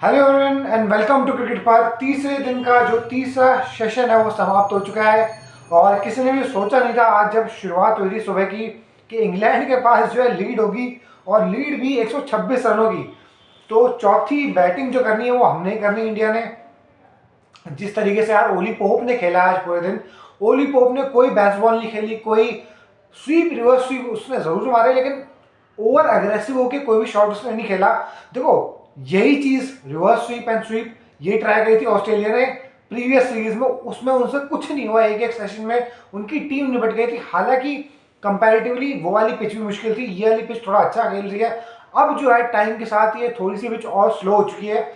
Hello everyone and welcome to cricket पर। तीसरे दिन का जो तीसरा सेशन है वो समाप्त हो चुका है और किसी ने भी सोचा नहीं था आज जब शुरुआत हुई थी सुबह की कि इंग्लैंड के पास जो है लीड होगी और लीड भी 126 रनों की। तो चौथी बैटिंग जो करनी है वो हमने ही करनी इंडिया ने। जिस तरीके से यार ओली पोप ने खेला आज पूरे दिन, ओली पोप ने कोई बैट्स बॉल नहीं खेली, कोई स्वीप रिवर्स स्वीप उसने जरूर मारे लेकिन ओवर अग्रेसिव होकर कोई भी शॉट उसने नहीं खेला। देखो यही चीज रिवर्स स्वीप एंड स्वीप ये ट्राई करी थी ऑस्ट्रेलिया ने प्रीवियस सीरीज में, उसमें उनसे कुछ नहीं हुआ। एक एक सेशन में उनकी टीम निपट गई थी। हालांकि कंपैरेटिवली वो वाली पिच भी मुश्किल थी, ये वाली पिच थोड़ा अच्छा खेल रही है। अब जो है टाइम के साथ ये थोड़ी सी पिच और स्लो हो चुकी है,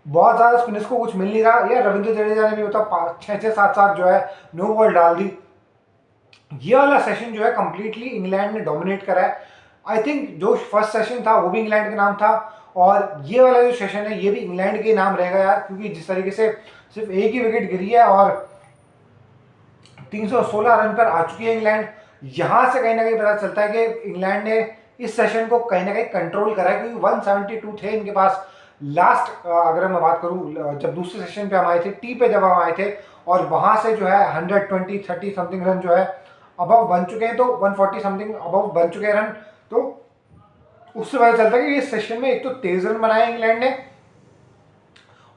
बहुत ज्यादा स्पिनर्स को कुछ मिल नहीं रहा। यार रविंद्र जडेजा ने भी मतलब 6-6 7-7 जो है नो बॉल डाल दी। ये वाला सेशन जो है कंप्लीटली इंग्लैंड ने डोमिनेट करा है। आई थिंक जो फर्स्ट सेशन था वो भी इंग्लैंड के नाम था और ये वाला जो सेशन है ये भी इंग्लैंड के नाम रहेगा यार, क्योंकि जिस तरीके से सिर्फ एक ही विकेट गिरी है और 316 रन पर आ चुकी है इंग्लैंड। यहां से कहीं ना कहीं पता चलता है कि इंग्लैंड ने इस सेशन को कहीं ना कहीं कंट्रोल करा है, क्योंकि 172 थे इनके पास लास्ट। अगर मैं बात करूं जब दूसरे सेशन पे हम आए थे, टी पे जब हम आए थे, और वहां से जो है 120-30 समथिंग रन जो है अबव बन चुके हैं, तो 140 समथिंग अबव बन चुके हैं रन। तो उससे पता चलता है कि इस सेशन में एक तो तेज रन बनाए इंग्लैंड ने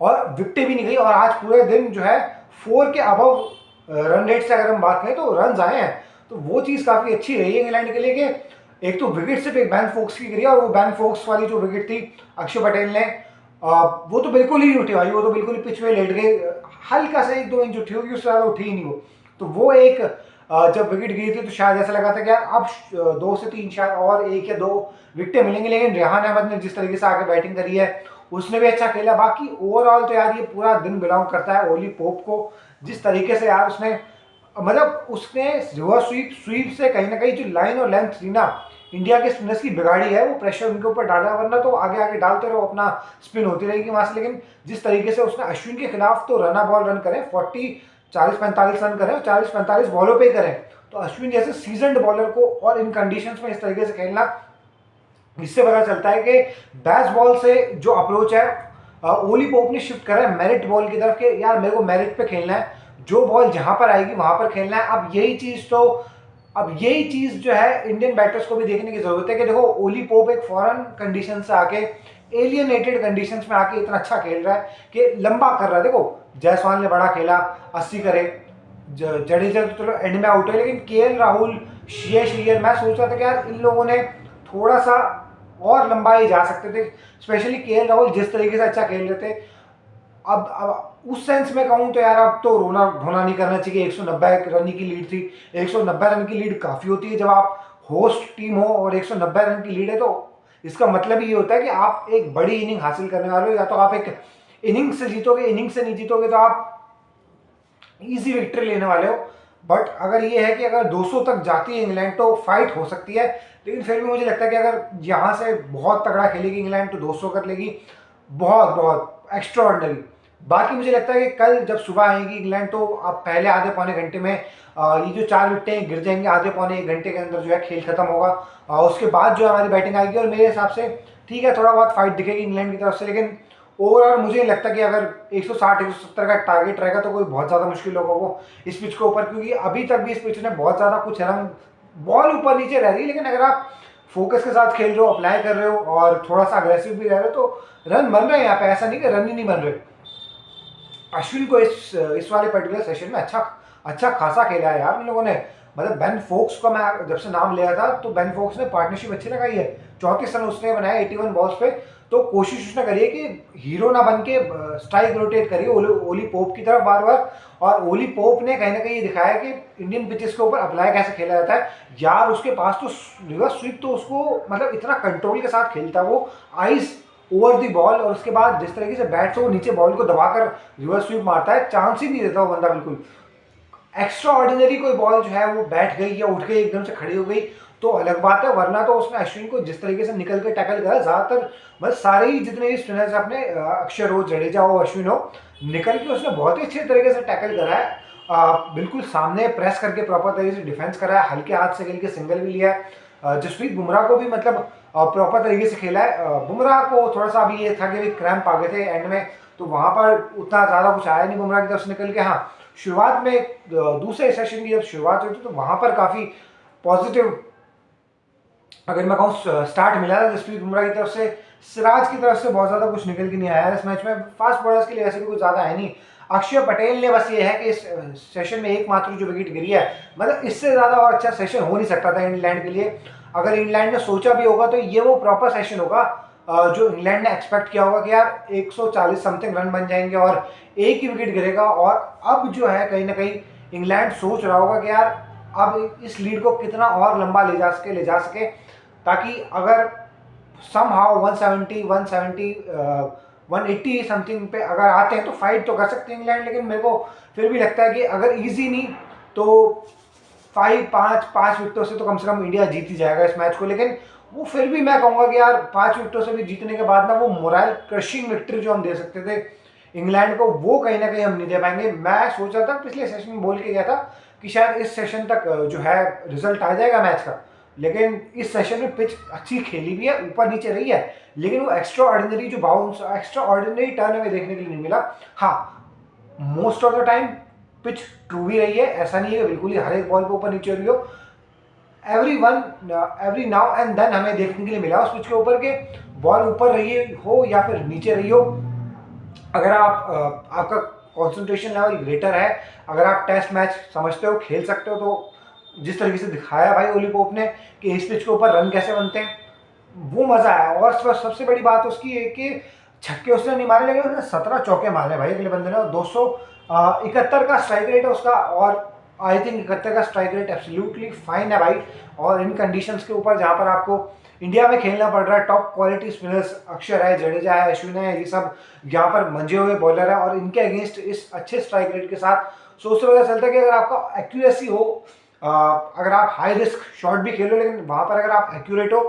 और विकेटें भी नहीं गई, और आज पूरे दिन जो है 4 के अबव रन रेट से अगर हम बात करें तो रन आए हैं। तो वो चीज़ काफ़ी अच्छी रही है इंग्लैंड के लिए कि एक तो विकेट सिर्फ एक बैन फोक्स की गिरी और वो बैन फोक्स वाली जो विकेट थी अक्षय पटेल ने, वो तो बिल्कुल ही नहीं उठी भाई, वो तो बिल्कुल ही पिच में लेट गए। हल्का से 1-2 इंच उठी होगी, उससे ज़्यादा उठी ही नहीं वो। तो वो एक जब विकेट गिरी थी तो शायद ऐसा लगा था कि यार अब 2 से 3 शायद और 1 या 2 विकेटें मिलेंगी, लेकिन रेहान अहमद ने जिस तरीके से आके बैटिंग करी है उसने भी अच्छा खेला। बाकी ओवरऑल तो यार ये पूरा दिन बिलोंग करता है ओली पोप को। जिस तरीके से यार उसने मतलब उसने रिवर्स स्वीप स्वीप से कहीं ना कहीं जो लाइन और लेंथ थी ना इंडिया के स्पिनर्स की बिगाड़ी है, वो प्रेशर उनके ऊपर डाला, वरना तो आगे आगे डालते रहो अपना स्पिन होती रहेगी वहां से। लेकिन जिस तरीके से उसने अश्विन के खिलाफ तो रना बॉल रन करें 40-45 रन करें, 40-45 बॉलों पे करें, तो अश्विन जैसे सीजनड बॉलर को और इन कंडीशंस में इस तरीके से खेलना, इससे पता चलता है कि बैट्स बॉल से जो अप्रोच है ओली पोप ने शिफ्ट करा है मेरिट बॉल की तरफ के। यार मेरे को मेरिट पे खेलना है, जो बॉल जहां पर आएगी वहां पर खेलना है। अब यही चीज जो है इंडियन बैटर्स को भी देखने की जरूरत है कि देखो ओली पोप एक फॉरेन कंडीशन से आके एलियनेटेड कंडीशंस में आके इतना अच्छा खेल रहा है कि लंबा कर रहा है। देखो जायसवाल ने बड़ा खेला 80 करे, जडेजा तो चलो एंड में आउट है, लेकिन केएल राहुल, श्रेयस अय्यर, मैं सोच रहा था कि यार इन लोगों ने थोड़ा सा और लंबाई जा सकते थे। स्पेशली केएल राहुल जिस तरीके से अच्छा खेल रहे थे, अब उस सेंस में कहूं तो यार अब तो रोना धोना नहीं करना चाहिए। 190 रन की लीड थी, 190 रन की लीड काफी होती है जब आप होस्ट टीम हो, और 190 रन की लीड है तो इसका मतलब ये होता है कि आप एक बड़ी इनिंग हासिल करने वाले हो। या तो आप एक इनिंग से जीतोगे, इनिंग से नहीं जीतोगे तो आप इजी विक्ट्री लेने वाले हो। बट अगर ये है कि अगर 200 तक जाती है इंग्लैंड तो फाइट हो सकती है, लेकिन फिर भी मुझे लगता है कि अगर यहाँ से बहुत तगड़ा खेलेगी इंग्लैंड तो 200 कर लेगी, बहुत बहुत एक्स्ट्रा ऑर्डिनरी। बाकी मुझे लगता है कि कल जब सुबह आएगी इंग्लैंड तो अब पहले आधे पौने घंटे में ये जो 4 विकेटें गिर जाएंगे, आधे पौने 1 घंटे के अंदर जो है खेल खत्म होगा। उसके बाद जो हमारी बैटिंग आएगी, और मेरे हिसाब से ठीक है थोड़ा बहुत फाइट दिखेगी इंग्लैंड की तरफ से, लेकिन ओवरऑल मुझे नहीं लगता कि अगर 160-170 का टारगेट रहेगा तो कोई बहुत ज़्यादा मुश्किल होगा वो इस पिच के ऊपर, क्योंकि अभी तक भी इस पिच ने बहुत ज़्यादा कुछ रन, बॉल ऊपर नीचे रह रही है, लेकिन अगर आप फोकस के साथ खेल रहे हो, अप्लाई कर रहे हो और थोड़ा सा अग्रेसिव भी रह रहे हो तो रन बन रहे हैं यहाँ पे। ऐसा नहीं कि रन ही नहीं बन रहे। अश्विन को इस वाले पर्टिकुलर सेशन में अच्छा अच्छा खासा खेला है यार इन लोगों ने। मतलब बेन फोक्स का मैं जब से नाम लिया था तो बेन फोक्स ने पार्टनरशिप अच्छी लगाई है। 34 रन उसने बनाया 81 बॉल्स पे। तो कोशिश उसने करी है कि हीरो ना बन के स्ट्राइक रोटेट करिए ओली पोप की तरफ बार बार, और ओली पोप ने कहीं ना कहीं दिखाया कि इंडियन पिचेस के ऊपर अप्लाई कैसे खेला जाता है। यार उसके पास तो रिवर्स स्वीप तो उसको मतलब इतना कंट्रोल के साथ खेलता है वो, आइस ओवर दी बॉल, और उसके बाद जिस तरीके से बैट से वो नीचे बॉल को दबाकर रिवर्स स्वीप मारता है, चांस ही नहीं देता वो बंदा बिल्कुल। एक्स्ट्रा ऑर्डिनरी कोई बॉल जो है वो बैठ गई या उठ गई एकदम से खड़ी हो गई तो अलग बात है, वरना तो उसने अश्विन को जिस तरीके से निकल के टैकल करा, ज्यादातर बस सारे ही जितने भी स्पिनर्स अपने अक्षर हो, जडेजा हो, अश्विन हो, निकल के उसने बहुत ही अच्छे तरीके से टैकल करा है। बिल्कुल सामने प्रेस करके प्रॉपर तरीके से डिफेंस करा है, हल्के हाथ से खेल के सिंगल भी लिया है। जसप्रीत बुमराह को भी मतलब प्रॉपर तरीके से खेला है। बुमराह को थोड़ा सा अभी ये था कि क्रैम्प आ गए थे एंड में, तो वहाँ पर उतना ज़्यादा कुछ आया नहीं बुमराह की तरफ से निकल के। हाँ, शुरुआत में दूसरे सेशन की जब शुरुआत हुई थी तो वहाँ पर काफ़ी पॉजिटिव अगर मैं कहूँ स्टार्ट मिला था जसप्रीत बुमराह की तरफ से। सिराज की तरफ से बहुत ज़्यादा कुछ निकल के नहीं आया इस मैच में। फास्ट बॉलर्स के लिए ऐसे भी कुछ ज़्यादा है नहीं। अक्षर पटेल ने बस ये है कि इस सेशन में एकमात्र जो विकेट गिरी है, मतलब इससे ज़्यादा और अच्छा सेशन हो नहीं सकता था इंग्लैंड के लिए। अगर इंग्लैंड ने सोचा भी होगा तो ये वो प्रॉपर सेशन होगा जो इंग्लैंड ने एक्सपेक्ट किया होगा कि यार 140 समथिंग रन बन जाएंगे और एक ही विकेट गिरेगा। और अब जो है कहीं ना कहीं इंग्लैंड सोच रहा होगा कि यार अब इस लीड को कितना और लंबा ले जा सके ताकि अगर समहाउ 170 180 समथिंग पे अगर आते हैं तो फाइट तो कर सकते हैं इंग्लैंड। लेकिन मेरे को फिर भी लगता है कि अगर इजी नहीं तो 5 विकेटों से तो कम इंडिया जीत ही जाएगा इस मैच को। लेकिन वो फिर भी मैं कहूँगा कि यार 5 विकेटों से भी जीतने के बाद ना वो मोरल क्रशिंग विक्ट्री जो हम दे सकते थे इंग्लैंड को, वो कहीं ना कहीं हम नहीं दे पाएंगे। मैं सोच रहा था पिछले सेशन में बोल के गया था कि शायद इस सेशन तक जो है रिजल्ट आ जाएगा मैच का, लेकिन इस सेशन में पिच अच्छी खेली भी है, ऊपर नीचे रही है, लेकिन वो एक्स्ट्रा ऑर्डिनरी जो बाउंस, एक्स्ट्रा ऑर्डिनरी टर्न हमें देखने के लिए नहीं मिला। हाँ, most of the time pitch true भी रही है, ऐसा नहीं है बिल्कुल ही हर एक बॉल पे ऊपर नीचे हो रही हो। एवरी नाउ एंड देन हमें देखने के लिए मिला उस पिच के ऊपर के बॉल ऊपर रही हो या फिर नीचे रही हो। अगर आप आपका कंसंट्रेशन लेवल ग्रेटर है, अगर आप टेस्ट मैच समझते हो, खेल सकते हो, तो जिस तरीके से दिखाया भाई ओली पोप ने कि इस पिच के ऊपर रन कैसे बनते हैं, वो मजा आया। और सबसे बड़ी बात उसकी है कि छक्के उसने नहीं मारे, लेकिन उसने 17 चौके मारे भाई अगले बंदे ने। 271 का स्ट्राइक रेट है उसका, और आई थिंक 71 का स्ट्राइक रेट एब्सोल्युटली फाइन है भाई। और इन कंडीशंस के ऊपर जहाँ पर आपको इंडिया में खेलना पड़ रहा है, टॉप क्वालिटी स्पिनर्स अक्षर है, जडेजा है, अश्विन है, ये सब यहाँ पर मंजे हुए बॉलर है, और इनके अगेंस्ट इस अच्छे स्ट्राइक रेट के साथ सोच से पता चलता है कि अगर आपका एक्यूरेसी हो, अगर आप हाई रिस्क शॉट भी खेलो, लेकिन वहां पर अगर आप एक्यूरेट हो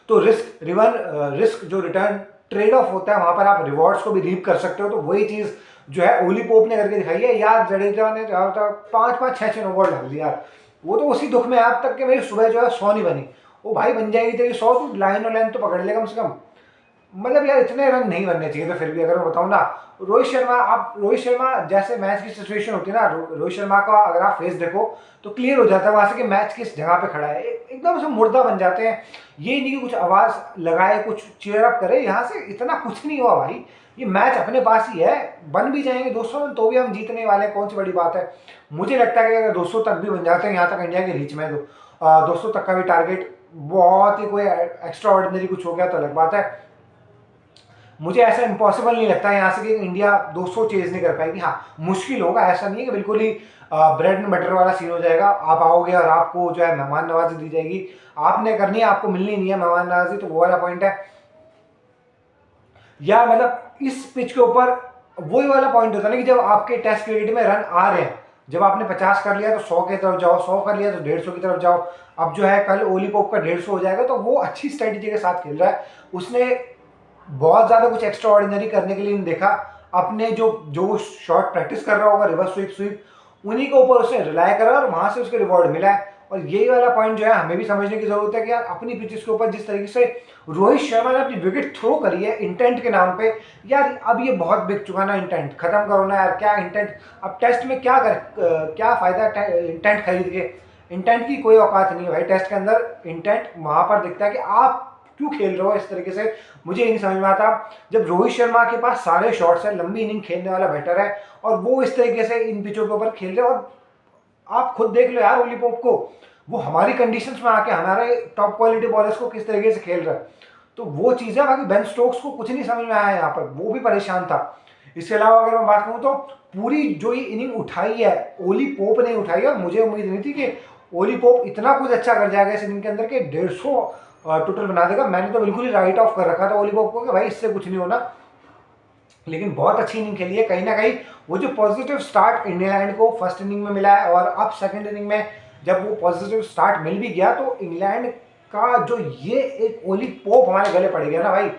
तो रिस्क जो रिटर्न ट्रेड ऑफ होता है वहां पर आप रिवॉर्ड्स को भी रीप कर सकते हो। तो वही चीज जो है ओली पोप ने करके दिखाई है यार। जडेजा ने 5-5 6 ओवर डाल दिया यार, वो तो उसी दुख में अब तक कि मेरी सुबह जो है 100 नहीं बनी। वो भाई बन जाएगी तेरी 100, तो लाइन और लाइन तो पकड़ ले कम से कम। मतलब यार इतने रन नहीं बनने चाहिए थे। फिर भी अगर मैं बताऊं ना, रोहित शर्मा जैसे मैच की सिचुएशन होती है ना, रोहित शर्मा का अगर आप फेस देखो तो क्लियर हो जाता है वहां से कि मैच किस जगह पे खड़ा है। एकदम से मुर्दा बन जाते हैं। ये नहीं कि कुछ आवाज लगाए, कुछ चीयर अप करे, यहाँ से इतना कुछ नहीं हुआ भाई। ये मैच अपने पास ही है, बन भी जाएंगे 200 रन तो भी हम जीतने वाले हैं, कौन सी बड़ी बात है। मुझे लगता है कि अगर 200 तक भी बन जाते हैं यहाँ तक इंडिया के रीच में, तो 200 तक का भी टारगेट बहुत ही कोई एक्स्ट्रा ऑर्डिनरी कुछ हो गया तो अलग बात है। मुझे ऐसा इम्पॉसिबल नहीं लगता यहाँ से कि इंडिया 200 चेज नहीं कर पाएगी। हाँ, मुश्किल होगा, ऐसा नहीं है कि बिल्कुल ही ब्रेड एंड बटर वाला सीन हो जाएगा। आप आओगे और आपको जो है मेहमान नवाजी दी जाएगी, आपने करनी है, आपको मिलनी नहीं है मेहमान नवाजी, तो वो वाला पॉइंट है। या मतलब इस पिच के ऊपर वही वाला पॉइंट होता है ना कि जब आपके टेस्ट क्रिकेट में रन आ रहे हैं, जब आपने 50 कर लिया तो 100 की तरफ जाओ, 100 कर लिया तो 150 की तरफ जाओ। अब जो है कल ओली पोप का 150 हो जाएगा, तो वो अच्छी स्ट्रेटेजी के साथ खेल रहा है। उसने बहुत ज़्यादा कुछ एक्स्ट्रा ऑर्डिनरी करने के लिए नहीं देखा। अपने जो शॉट प्रैक्टिस कर रहा होगा, रिवर्स स्वीप उन्हीं के ऊपर उसने रिलाय करा और वहां से उसके रिवॉर्ड मिला है। और यही वाला पॉइंट जो है हमें भी समझने की जरूरत है कि यार अपनी पिचेस के ऊपर जिस तरीके से रोहित शर्मा ने अपनी विकेट थ्रो करी है इंटेंट के नाम पे, यार अब ये बहुत बिक चुका ना। इंटेंट खत्म करो ना यार, क्या इंटेंट। अब टेस्ट में क्या फायदा इंटेंट खरीद के। इंटेंट की कोई औकात नहीं है भाई टेस्ट के अंदर। इंटेंट वहां पर दिखता है कि आप क्यों खेल रहे हो इस तरीके से। मुझे नहीं समझ में आता जब रोहित शर्मा के पास सारे शॉट्स हैं, लंबी इनिंग खेलने वाला बैटर है, और वो इस तरीके से इन पिचों के ऊपर खेल रहे। और आप खुद देख लो यार ओली पोप को, वो हमारी कंडीशंस में आके हमारे टॉप क्वालिटी बॉलर्स को किस तरीके से खेल रहा है। तो वो चीज़ है। बाकी बेन स्टोक्स को कुछ नहीं समझ में आया यहाँ पर, वो भी परेशान था। इसके अलावा अगर मैं बात करूँ तो पूरी जो ये इनिंग उठाई है ओली पोप ने उठाई है, और मुझे उम्मीद नहीं थी कि ओली पोप इतना कुछ अच्छा कर जाएगा इस इनिंग के अंदर के 150 टोटल बना देगा। मैंने तो बिल्कुल ही राइट ऑफ कर रखा था ओली पोप को कि भाई इससे कुछ नहीं होना। लेकिन बहुत अच्छी इनिंग खेली है। कहीं ना कहीं वो जो पॉजिटिव स्टार्ट इंग्लैंड को फर्स्ट इनिंग में मिला है, और अब सेकंड इनिंग में जब वो पॉजिटिव स्टार्ट मिल भी गया, तो इंग्लैंड का जो ये एक ओली पोप हमारे गले पड़ गया ना भाई,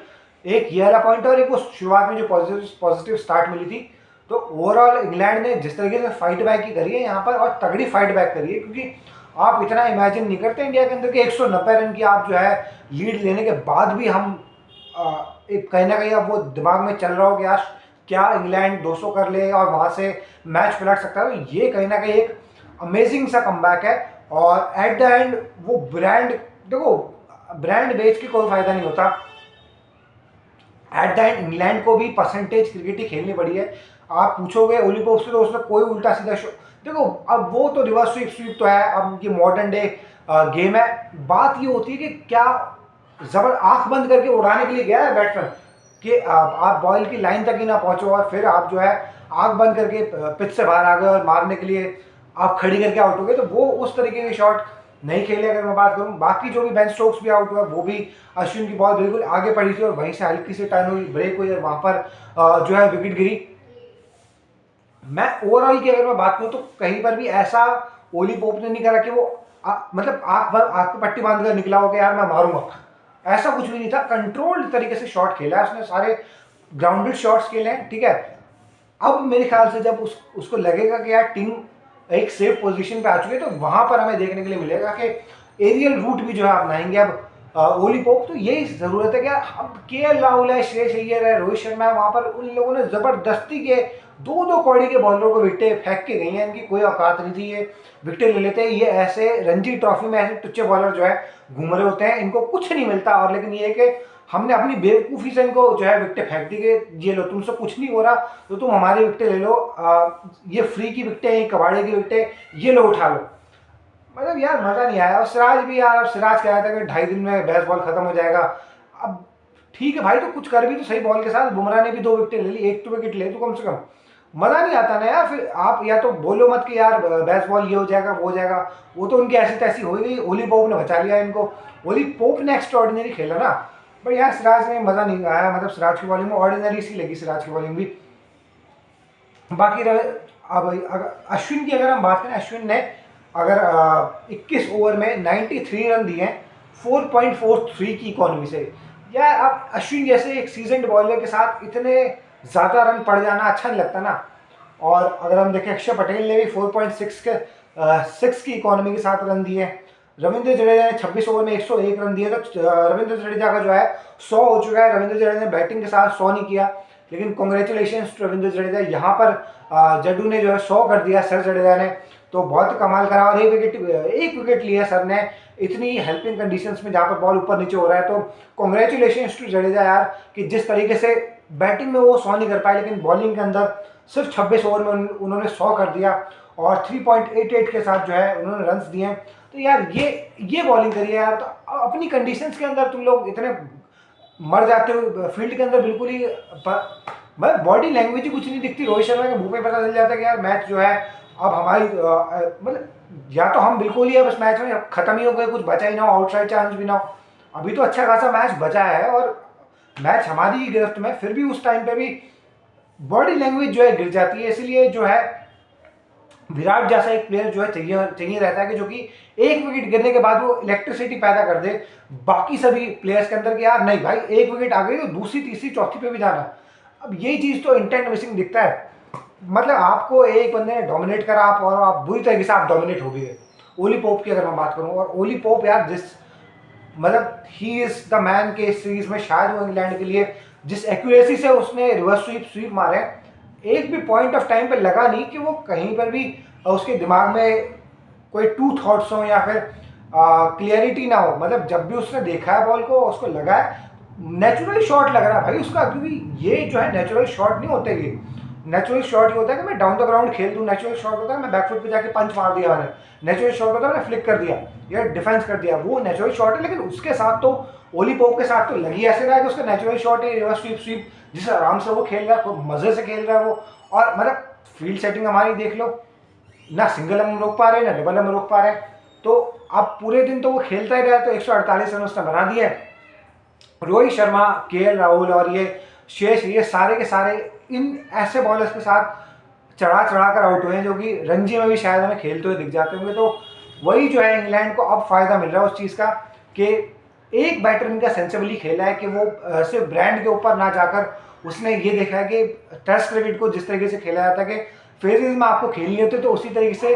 एक ये वाला पॉइंट और एक वो शुरुआत में जो पॉजिटिव स्टार्ट मिली थी। तो ओवरऑल इंग्लैंड ने जिस तरीके से फाइट बैक की करी है यहाँ पर, और तगड़ी फाइट बैक करी है, क्योंकि आप इतना इमेजिन नहीं करते इंडिया के अंदर कि 190 रन की आप जो है लीड लेने के बाद भी हम एक कहीं ना कहीं अब वो दिमाग में चल रहा हो कि यार क्या इंग्लैंड 200 कर ले और वहाँ से मैच पलट सकता है। तो ये कहीं ना कहीं एक अमेजिंग सा कमबैक है। और एट द एंड वो ब्रांड, देखो ब्रांड बेच के कोई फायदा नहीं होता। एट द एंड इंग्लैंड को भी परसेंटेज क्रिकेट ही खेलनी पड़ी है। आप पूछोगे ओली पोप से तो उसमें कोई उल्टा सीधा शो, देखो अब वो तो रिवर्स स्वीप स्वीप तो है, अब ये मॉडर्न डे गेम है। बात ये होती है कि क्या जबर आंख बंद करके उड़ाने के लिए गया है बैट्समैन कि आप बॉल की लाइन तक ही ना पहुंचो और फिर आप जो है आंख बंद करके पिच से बाहर आ गए और मारने के लिए आप खड़ी करके आउट हो गए, तो वो उस तरीके के शॉट नहीं खेले। अगर मैं बात करूं बाकी जो भी बेन स्टोक्स भी आउट हुआ वो भी अश्विन की बॉल बिल्कुल आगे पड़ी थी और वहीं से हल्की सी टर्न हुई, ब्रेक हुई और वहां पर जो है विकेट गिरी। मैं ओवरऑल की अगर मैं बात करूं तो कहीं पर भी ऐसा ओली पोप ने नहीं करा कि वो मतलब आंख पे पट्टी बांध कर निकला हो कि यार मैं मारूंगा, ऐसा कुछ भी नहीं था। कंट्रोल्ड तरीके से शॉट खेला है उसने, सारे ग्राउंडेड शॉट्स खेले हैं, ठीक है। अब मेरे ख्याल से जब उसको लगेगा कि यार टीम एक सेफ पोजीशन पे आ चुकी है तो वहां पर हमें देखने के लिए मिलेगा कि एरियल रूट भी जो है अपनाएंगे अब ओली पोप। तो यही जरूरत है कि अब केएल राहुल है, श्रेयस अय्यर है, रोहित शर्मा है, वहां पर उन लोगों ने जबरदस्ती के दो दो कौड़ी के बॉलरों को विकेटें फेंक के गई हैं। इनकी कोई औकात नहीं थी, ये विकेटें ले लेते हैं। ये ऐसे रणजी ट्रॉफी में ऐसे टुच्चे बॉलर जो है घूम रहे होते हैं, इनको कुछ नहीं मिलता। और लेकिन ये है कि हमने अपनी बेवकूफ़ी से इनको जो है विकेटें फेंक दी कि ये लो तुमसे कुछ नहीं हो रहा तो तुम हमारी विकेटें ले लो, ये फ्री की विकेटें हैं, कबाड़े की विकेटें, ये लो उठा लो। मतलब यार मज़ा नहीं आया। और सिराज भी यार, अब सिराज कह रहा था कि 2.5 दिन में बेसबॉल खत्म हो जाएगा। अब ठीक है भाई, तो कुछ कर भी तो सही बॉल के साथ। बुमराह ने भी 2 विकेटें ले ली, 1 तो विकेट ले तो कम से कम मज़ा नहीं आता ना यार। फिर आप या तो बोलो मत कि यार बेसबॉल ये हो जाएगा वो हो जाएगा, वो तो उनकी ऐसी तैसी हो गई। ओली पोप ने बचा लिया इनको, ओली पोप ने एक्स्ट्रा ऑर्डिनरी खेला ना। बट यार सिराज में मज़ा नहीं आया, मतलब सिराज की बॉलिंग में ऑर्डिनरी सी लगी सिराज की बॉलिंग भी। बाकी रहे अब अगर अश्विन की अगर हम बात करें, अश्विन ने अगर 21 ओवर में 93 रन दिए हैं 4.43 की इकॉनमी से। यार अब अश्विन जैसे एक सीजनड बॉलर के साथ इतने ज़्यादा रन पड़ जाना अच्छा नहीं लगता ना। और अगर हम देखें अक्षर पटेल ने भी 4.6 के 6 की इकॉनमी के साथ रन दिए। रविंद्र जडेजा ने 26 ओवर में 101 रन दिए, तो रविंद्र जडेजा का जो है 100 हो चुका है। रविंद्र जडेजा ने बैटिंग के साथ 100 नहीं किया, लेकिन कॉन्ग्रेचुलेशन टू रविंद्र जडेजा। यहाँ पर जड्डू ने जो है 100 कर दिया सर जडेजा ने, तो बहुत कमाल करा। और एक विकेट लिया सर ने इतनी हेल्पिंग कंडीशंस में जहाँ पर बॉल ऊपर नीचे हो रहा है। तो कॉन्ग्रेचुलेशन टू जडेजा यार कि जिस तरीके से बैटिंग में वो 100 नहीं कर पाए, लेकिन बॉलिंग के अंदर सिर्फ 26 ओवर में उन्होंने 100 कर दिया और 3.88 के साथ जो है उन्होंने रन्स दिए। तो यार ये बॉलिंग करिए यार। तो अपनी कंडीशंस के अंदर तुम लोग इतने मर जाते हो फील्ड के अंदर, बिल्कुल ही बॉडी लैंग्वेज ही कुछ नहीं दिखती। रोहित शर्मा के मुंह पे पता चल जाता है कि यार मैच जो है अब हमारी मतलब या तो हम बिल्कुल ही अब इस मैच में खत्म ही हो गए, कुछ बचा ही ना हो, आउटसाइड चांस भी ना हो। अभी तो अच्छा खासा मैच बचा है और मैच हमारी ही गिरफ्त में, फिर भी उस टाइम पे भी बॉडी लैंग्वेज जो है गिर जाती है। इसलिए जो है विराट जैसा एक प्लेयर जो है चाहिए रहता है कि जो कि एक विकेट गिरने के बाद वो इलेक्ट्रिसिटी पैदा कर दे बाकी सभी प्लेयर्स के अंदर कि यार नहीं भाई एक विकेट आ गई तो दूसरी तीसरी चौथी पे भी जाना। अब ये चीज़ तो इंटेंट मिसिंग दिखता है। मतलब आपको एक बंदे ने डोमिनेट करा आप और आप बुरी तरीके से आप डोमिनेट हो भी गए। ओली पोप की अगर मैं बात करूँ, और ओली पोप यार जिस मतलब ही इज़ द मैन के इस सीरीज में शायद वो इंग्लैंड के लिए जिस एक्यूरेसी से उसने रिवर्स स्वीप मारे, एक भी पॉइंट ऑफ टाइम पे लगा नहीं कि वो कहीं पर भी उसके दिमाग में कोई टू थॉट्स हो या फिर क्लियरिटी ना हो। मतलब जब भी उसने देखा है बॉल को उसको लगा है नेचुरल शॉट लग रहा है भाई उसका, क्योंकि ये जो है नेचुरल शॉट नहीं होते। ये नेचुरल शॉट ये होता है कि मैं डाउन द ग्राउंड खेल दूँ, नेचुरल शॉट होता है मैं बैकफुट पे जाके पंच मार दिया मैंने, नेचुरल शॉट होता है मैंने फ्लिक कर दिया या डिफेंस कर दिया, वो नेचुरल शॉट है। लेकिन उसके साथ तो ओली पोप के साथ तो लगी ऐसे रहा है कि उसका नेचुरल शॉट है रिवर्स स्वीप जिस आराम से वो खेल रहा है, मज़े से खेल रहा है वो। और मतलब फील्ड सेटिंग हमारी देख लो, ना सिंगल हम रोक पा रहे हैं ना डबल हम रोक पा रहे हैं। तो अब पूरे दिन तो वो खेलता ही रहा, तो 148 रन उसने बना दिए। रोहित शर्मा, केएल राहुल और ये शेष, ये सारे के सारे इन ऐसे बॉलर्स के साथ चढ़ा कर आउट हुए हैं जो कि रणजी में भी शायद हमें खेलते हुए दिख जाते होंगे। तो वही जो है इंग्लैंड को अब फायदा मिल रहा है उस चीज़ का कि एक बैटर इनका सेंसिबली खेला है कि वो सिर्फ ब्रांड के ऊपर ना जाकर उसने ये देखा है कि टेस्ट क्रिकेट को जिस तरीके से खेला जाता है कि फेजेस में आपको खेलनी होती है तो उसी तरीके से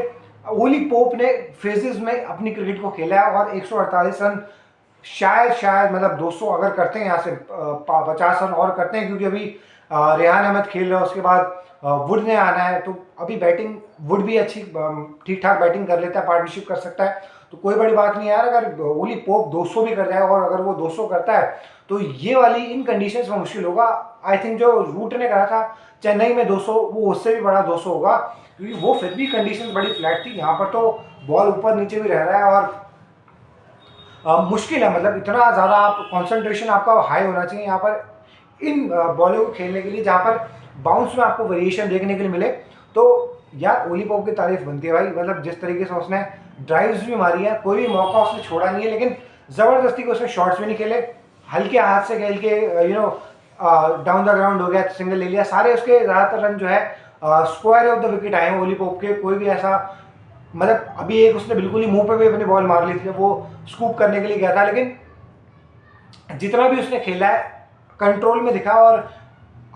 ओली पोप ने फेजेस में अपनी क्रिकेट को खेला है और 148 रन शायद मतलब 200 अगर करते हैं यहाँ से 50 रन और करते हैं, क्योंकि अभी रेहान अहमद खेल रहा है, उसके बाद वुड ने आना है, तो अभी बैटिंग वुड भी अच्छी ठीक ठाक बैटिंग कर लेता है, पार्टनरशिप कर सकता है, तो कोई बड़ी बात नहीं यार। अगर ओली पोप 200 भी कर जाए और अगर वो 200 करता है तो ये वाली इन कंडीशंस में मुश्किल होगा। आई थिंक जो रूट ने कहा था चेन्नई में 200, वो उससे भी बड़ा 200 होगा, क्योंकि वो फिर भी कंडीशंस बड़ी फ्लैट थी। यहाँ पर तो बॉल ऊपर नीचे भी रह रहा है और मुश्किल है, मतलब इतना ज़्यादा आप कंसंट्रेशन आपका हाई होना चाहिए यहाँ पर इन बॉलों को खेलने के लिए, जहाँ पर बाउंस में आपको वेरिएशन देखने के लिए मिले। तो यार ओली पोप की तारीफ बनती है भाई, मतलब जिस तरीके से उसने ड्राइव्स भी मारी है, कोई भी मौका उसने छोड़ा नहीं है, लेकिन ज़बरदस्ती को उसने शॉट्स भी नहीं खेले, हल्के हाथ से खेल के डाउन द ग्राउंड हो गया, सिंगल ले लिया, सारे उसके ज़्यादातर रन जो है स्क्वायर ऑफ द विकेट आए हैं ओली पोप के। कोई भी ऐसा मतलब अभी एक उसने बिल्कुल ही मुंह पे भी अपनी बॉल मार ली थी, वो स्कूप करने के लिए गया था, लेकिन जितना भी उसने खेला है कंट्रोल में दिखा। और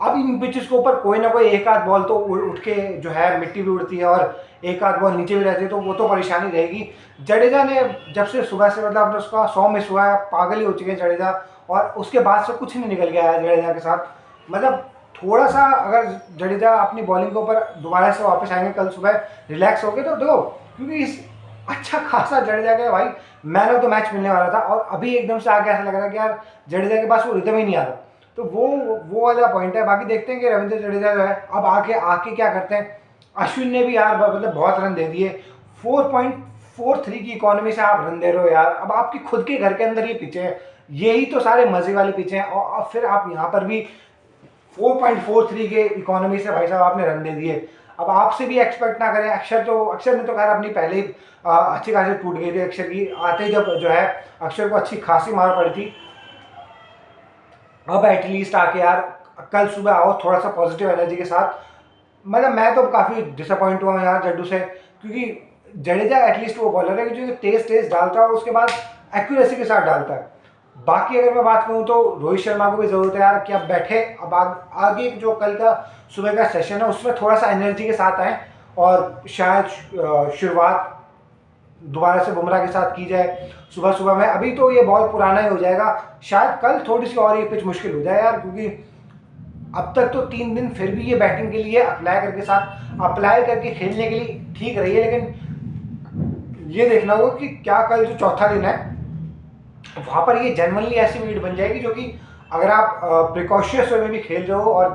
अब इन पिचेस के ऊपर कोई ना कोई एक आध बॉल तो उठ के जो है मिट्टी भी उड़ती है और एक आध बॉल नीचे भी रहती है, तो वो तो परेशानी रहेगी। जडेजा ने जब से सुबह से मतलब उसका 100 मिस हुआ है, पागल ही हो चुके हैं जडेजा, और उसके बाद से कुछ नहीं निकल गया है जडेजा के साथ। मतलब थोड़ा सा अगर जडेजा अपनी बॉलिंग के ऊपर दोबारा से वापस आएंगे कल सुबह रिलैक्स होके, तो देखो क्योंकि इस अच्छा खासा जडेजा का भाई मैन ऑफ द मैच मिलने वाला था, और अभी एकदम से आके ऐसा लग रहा है कि यार जडेजा के पास वो रिदम ही नहीं आ रहा, तो वो वाला पॉइंट है। बाकी देखते हैं कि रविंद्र जडेजा जो है अब आके क्या करते हैं। अश्विन ने भी यार मतलब बहुत रन दे दिए, 4.43 की इकोनॉमी से आप रन दे रहे हो यार। अब आपकी खुद के घर के अंदर ये पिचे हैं, यही तो सारे मजे वाले पिचे हैं, और अब फिर आप यहाँ पर भी 4.43 के इकोनॉमी से भाई साहब आपने रन दे दिए। अब आपसे भी एक्सपेक्ट ना करें। अक्षर ने तो खैर अपनी पहले ही अच्छी खासी टूट गई थी अक्षर की, आते ही जब जो है अक्षर को अच्छी खासी मार पड़ी थी। अब एटलीस्ट आके यार कल सुबह आओ थोड़ा सा पॉजिटिव एनर्जी के साथ। मतलब मैं तो काफ़ी डिसअपॉइंट हुआ यार जड्डू से, क्योंकि जडेजा एटलीस्ट वो बॉलर है जो तेज डालता है और उसके बाद एक्यूरेसी के साथ डालता है। बाकी अगर मैं बात करूं तो रोहित शर्मा को भी ज़रूरत है यार कि आप बैठे, अब आगे जो कल का सुबह का सेशन है उसमें थोड़ा सा एनर्जी के साथ आए, और शायद शुरुआत दोबारा से बुमराह के साथ की जाए सुबह सुबह में। अभी तो ये बहुत पुराना ही हो जाएगा, शायद कल थोड़ी सी और ये पिच मुश्किल हो जाए यार, क्योंकि अब तक तो 3 दिन फिर भी ये बैटिंग के लिए अप्लाई करके खेलने के लिए ठीक रही है, लेकिन ये देखना होगा कि क्या कल जो चौथा दिन है वहाँ पर ये जनरली ऐसी विकेट बन जाएगी जो कि अगर आप प्रिकॉशियस वे में भी खेल रहे हो और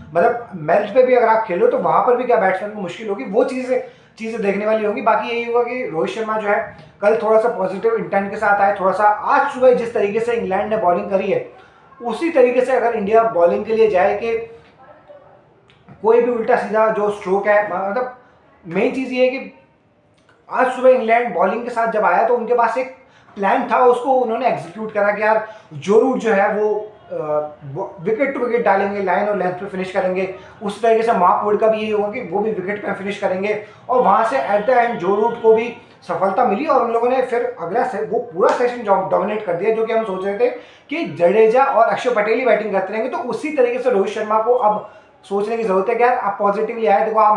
मतलब मेरिट पे भी अगर आप खेलो तो वहाँ पर भी क्या बैट्समैन को मुश्किल होगी, वो चीज़ें देखने वाली होंगी। बाकी यही होगा कि रोहित शर्मा जो है कल थोड़ा सा पॉजिटिव इंटेंट के साथ आए, थोड़ा सा आज सुबह जिस तरीके से इंग्लैंड ने बॉलिंग करी है उसी तरीके से अगर इंडिया बॉलिंग के लिए जाए कि कोई भी उल्टा सीधा जो स्ट्रोक है, मतलब मेन चीज़ ये है कि आज सुबह इंग्लैंड बॉलिंग के साथ जब आया तो उनके पास एक प्लान था, उसको उन्होंने एग्जीक्यूट करा कि यार जो रूट जो है वो विकेट टू विकेट डालेंगे, लाइन और लेंथ पे फिनिश करेंगे। उस तरीके से मार्क वुड का भी यही होगा कि वो भी विकेट पे फिनिश करेंगे, और वहाँ से एट द एंड जो रूट को भी सफलता मिली और उन लोगों ने फिर वो पूरा सेशन डोमिनेट कर दिया। जो कि हम सोच रहे थे कि जडेजा और अक्षर पटेल ही बैटिंग करते रहेंगे, तो उसी तरीके से रोहित शर्मा को अब सोचने की जरूरत है कि यार आप पॉजिटिवली आए, देखो आप